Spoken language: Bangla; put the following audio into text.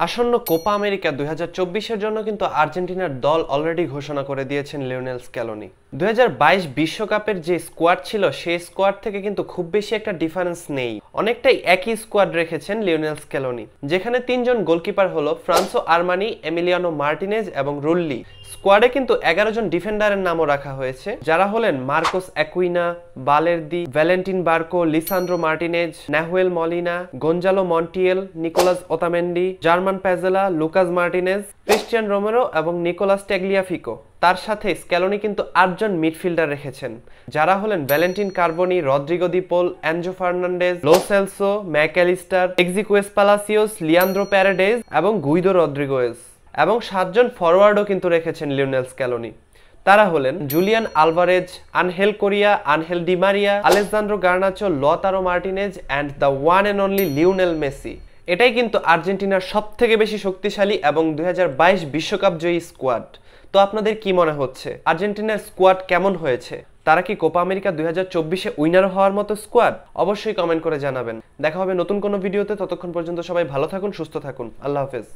আসন্ন কোপা আমেরিকা 2024-এর জন্য কিন্তু আর্জেন্টিনার দল অলরেডি ঘোষণা করে দিয়েছেন লিওনেল স্ক্যালোনি। 2022 বিশ্বকাপের যে স্কোয়াড ছিল সেই স্কোয়াড থেকে কিন্তু খুব বেশি একটা ডিফারেন্স নেই, অনেকটাই একই স্কোয়াড রেখেছেন লিওনেল স্ক্যালোনি, যেখানে তিনজন গোলকিপার হলো ফ্রান্সো আরমানি, এমিলিয়ানো মার্টিনেজ এবং রুল্লি। স্কোয়াডে কিন্তু 11 জন ডিফেন্ডারের নামও রাখা হয়েছে, যারা হলেন Marcos Acuna, Balerdi, Valentin Barco, Lisandro Martinez, Nahuel Molina, Gonzalo Montiel, Nicolas Otamendi, German Pezzella, Lucas Martinez, Cristian Romero এবং নিকোলাস টেগলিয়াফিকো। তার সাথে স্ক্যালোনি কিন্তু 8 জন মিডফিল্ডার রেখেছেন, যারা হলেন Valentin Carboni, Rodrigo de Paul, Enzo Fernandez, Lo Celso, Mac Allister, Exequiel Palacios, Leandro Paredes এবং গুইদো রদ্রিগোয়েজ। এবং 7 জন ফরওয়ার্ডও কিন্তু রেখেছেন লিওনেল স্ক্যালোনি। তারা হলেন Julian Alvarez, Angel Korea, Angel Di Maria, Alessandro Garnacho, লতারো Martinez and the one and only Lionel Messi. এটাই কিন্তু আর্জেন্টিনার সবথেকে বেশি শক্তিশালী এবং 2022 বিশ্বকাপ জয়ী স্কোয়াড। তো আপনাদের কি মনে হচ্ছে, আর্জেন্টিনার স্কোয়াড কেমন হয়েছে? তারা কি কোপা আমেরিকা 2024-এ উইনার হওয়ার মতো স্কোয়াড? অবশ্যই কমেন্ট করে জানাবেন। দেখা হবে নতুন কোনো ভিডিওতে। ততক্ষণ পর্যন্ত সবাই ভালো থাকুন, সুস্থ থাকুন। আল্লাহ হাফেজ।